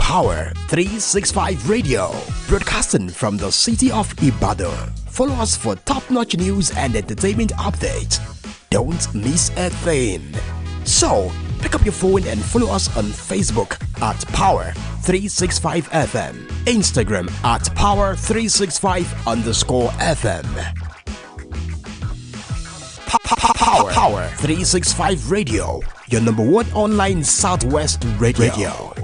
Power 365 Radio, broadcasting from the city of Ibadan. Follow us for top-notch news and entertainment updates. Don't miss a thing. So, pick up your phone and follow us on Facebook at Power 365 FM, Instagram at Power365_FM. Power 365 Radio, your number one online Southwest radio.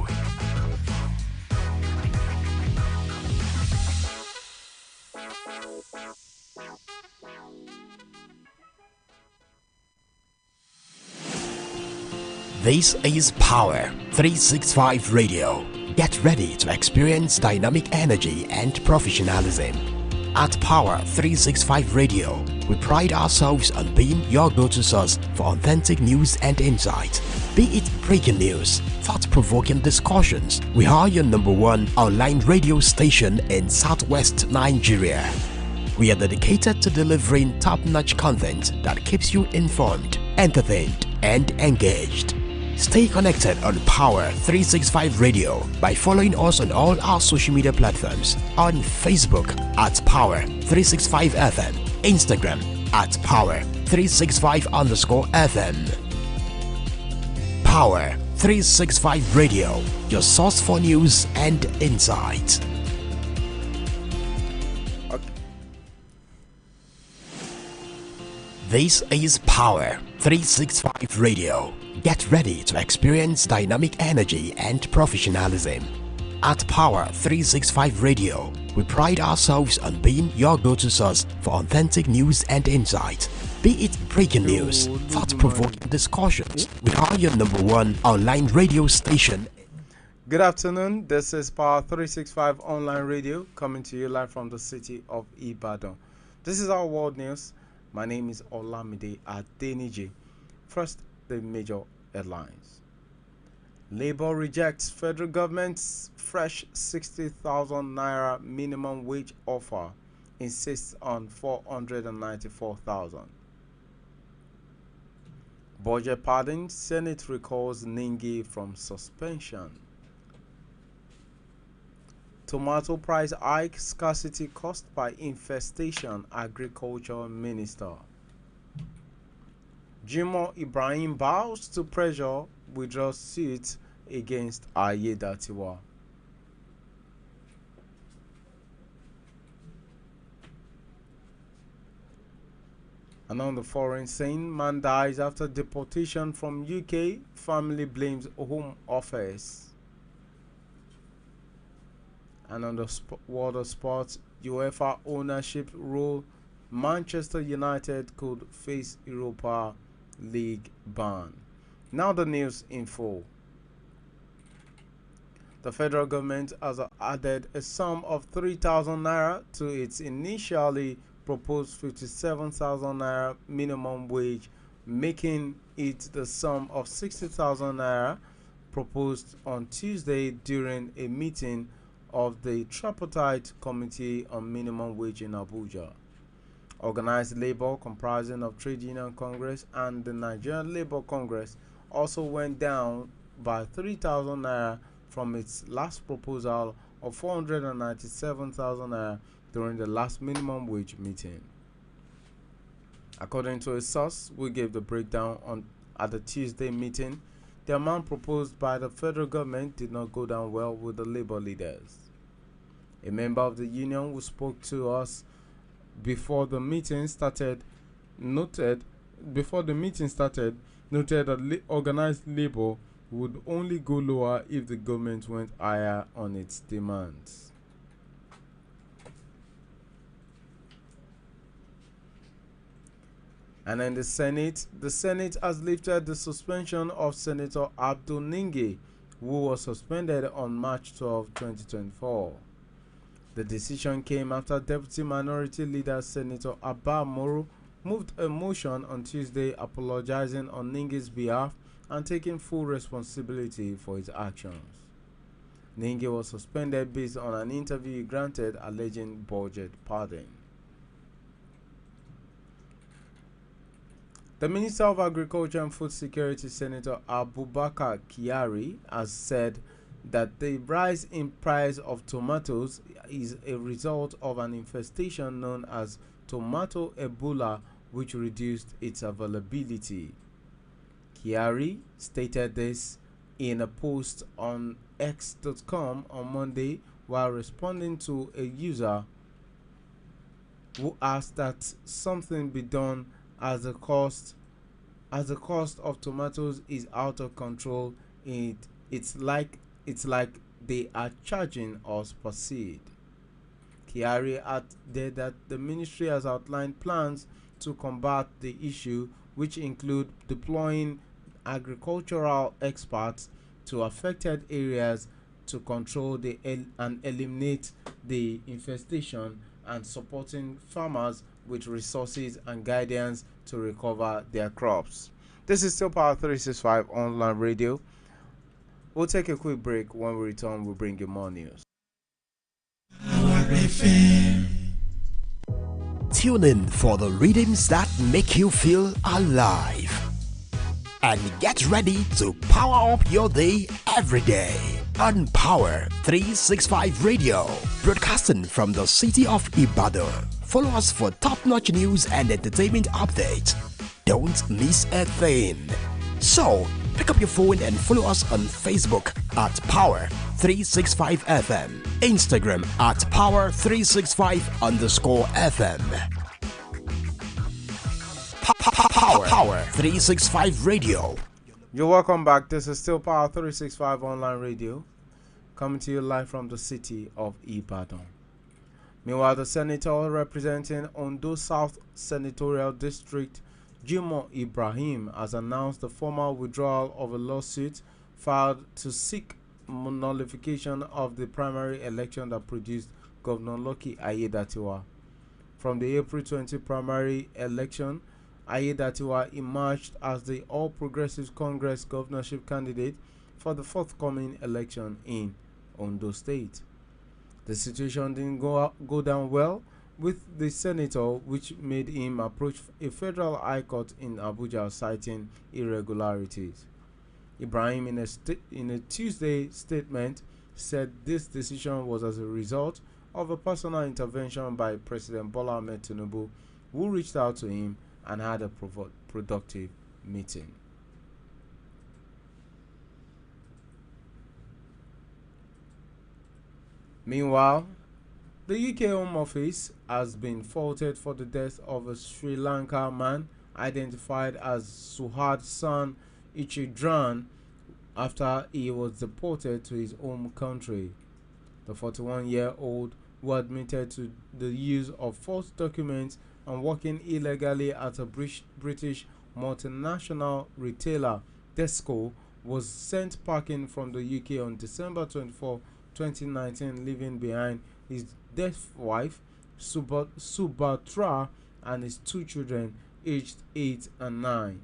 This is Power 365 Radio. Get ready to experience dynamic energy and professionalism. At Power 365 Radio, we pride ourselves on being your go-to source for authentic news and insight. Be it breaking news, thought-provoking discussions, we are your number one online radio station in Southwest Nigeria. We are dedicated to delivering top-notch content that keeps you informed, entertained, and engaged. Stay connected on Power 365 Radio by following us on all our social media platforms, on Facebook at Power 365 FM, Instagram at Power 365_FM. Power 365 Radio, your source for news and insight. This is Power 365 Radio. Get ready to experience dynamic energy and professionalism. At Power 365 Radio, we pride ourselves on being your go-to source for authentic news and insight. Be it breaking news, thought-provoking discussions, we are your number one online radio station. Good afternoon, this is Power 365 Online Radio coming to you live from the city of Ibadan. This is our world news. My name is Olamide Adeniji. First, the major headlines. Labour rejects federal government's fresh 60,000 naira minimum wage offer, insists on 494,000. Budget pardon, Senate recalls Ningi from suspension. Tomato price hike, scarcity caused by infestation, Agriculture Minister. Jimoh Ibrahim bows to pressure, withdraws suit against Ayedatiwa. And on the foreign scene, man dies after deportation from UK, family blames Home Office. And on the world of sports, UEFA ownership rule, Manchester United could face Europa League ban. Now the news in full. The federal government has added a sum of 3,000 naira to its initially proposed 57,000 naira minimum wage, making it the sum of 60,000 naira proposed on Tuesday during a meeting of the Tripartite Committee on Minimum Wage in Abuja. Organized labor, comprising of Trade Union Congress and the Nigerian Labour Congress, also went down by 3,000 naira from its last proposal of 497,000 naira during the last minimum wage meeting. According to a source who gave the breakdown at the Tuesday meeting, the amount proposed by the federal government did not go down well with the labor leaders. A member of the union who spoke to us before the meeting started noted that organized labor would only go lower if the government went higher on its demands. And in the Senate has lifted the suspension of Senator Abdul Ningi, who was suspended on March 12, 2024. The decision came after Deputy Minority Leader Senator Abba Moro moved a motion on Tuesday apologizing on Ningi's behalf and taking full responsibility for his actions. Ningi was suspended based on an interview he granted alleging budget pardon. The Minister of Agriculture and Food Security, Senator Abubakar Kyari, has said that the rise in price of tomatoes is a result of an infestation known as tomato Ebola, which reduced its availability. Kyari stated this in a post on X.com on Monday while responding to a user who asked that something be done as the cost of tomatoes is out of control. It's like they are charging us per seed. Kyari added that the ministry has outlined plans to combat the issue, which include deploying agricultural experts to affected areas to control and eliminate the infestation, and supporting farmers with resources and guidance to recover their crops. This is still Power 365 online radio. We'll take a quick break. When we return, we'll bring you more news. Tune in for the rhythms that make you feel alive. And get ready to power up your day every day on Power 365 Radio, broadcasting from the city of Ibadan. Follow us for top-notch news and entertainment updates. Don't miss a thing. So, pick up your phone and follow us on Facebook at Power 365 FM, Instagram at Power365_FM. Power 365 Radio. You're welcome back. This is still Power 365 online radio, coming to you live from the city of Ibadan. Meanwhile, the senator representing Ondo South Senatorial District, Jimoh Ibrahim, has announced the formal withdrawal of a lawsuit filed to seek nullification of the primary election that produced Governor Lucky Ayedatiwa. From the April 20 primary election, Ayedatiwa emerged as the All Progressives Congress governorship candidate for the forthcoming election in Ondo State. The situation didn't go down well with the senator, which made him approach a federal high court in Abuja citing irregularities. Ibrahim, in a Tuesday statement, said this decision was as a result of a personal intervention by President Bola Ahmed Tinubu, who reached out to him and had a productive meeting. Meanwhile, the UK Home Office has been faulted for the death of a Sri Lanka man identified as Suhad Ichidran after he was deported to his home country. The 41-year-old, who admitted to the use of false documents and working illegally at a British multinational retailer, Tesco, was sent packing from the UK on December 24, 2019, leaving behind his deaf wife, Subhatra, and his two children, aged 8 and 9.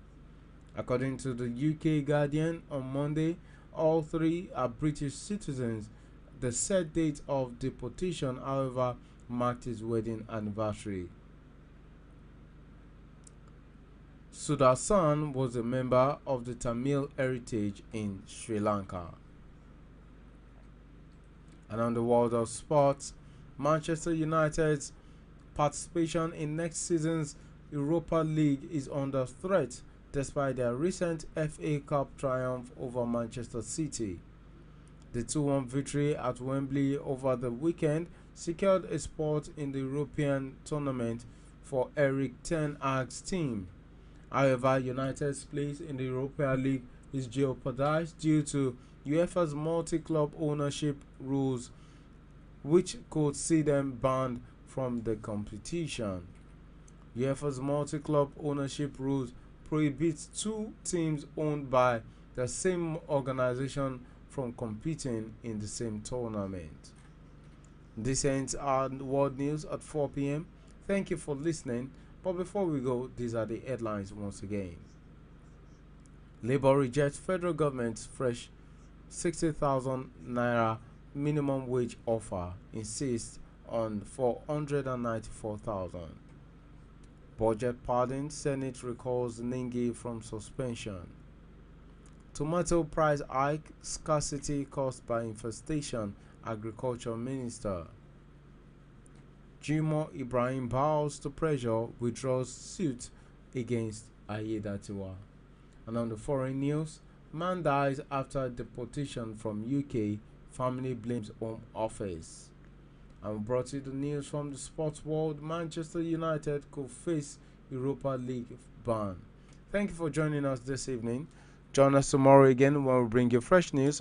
According to the UK Guardian, on Monday, all three are British citizens. The set date of deportation, however, marked his wedding anniversary. Sudarsan was a member of the Tamil heritage in Sri Lanka. And on the world of sports, Manchester United's participation in next season's Europa League is under threat despite their recent FA Cup triumph over Manchester City. The 2-1 victory at Wembley over the weekend secured a spot in the European tournament for Erik ten Hag's team. However, United's place in the Europa League is jeopardized due to UEFA's multi-club ownership rules, which could see them banned from the competition. UEFA's multi-club ownership rules prohibits two teams owned by the same organization from competing in the same tournament. This ends our world news at 4 p.m. Thank you for listening. But before we go, these are the headlines once again. Labour rejects federal government's fresh 60,000 naira minimum wage offer, insists on 494,000. Budget pardon, Senate recalls Ningi from suspension. Tomato price hike, scarcity caused by infestation, Agriculture Minister. Jimoh Ibrahim bows to pressure, withdraws suit against Ayedatiwa. And on the foreign news, man dies after deportation from UK, family blames Home Office. And brought you the news from the sports world. Manchester United could face Europa League ban. Thank you for joining us this evening. Join us tomorrow again when we bring you fresh news.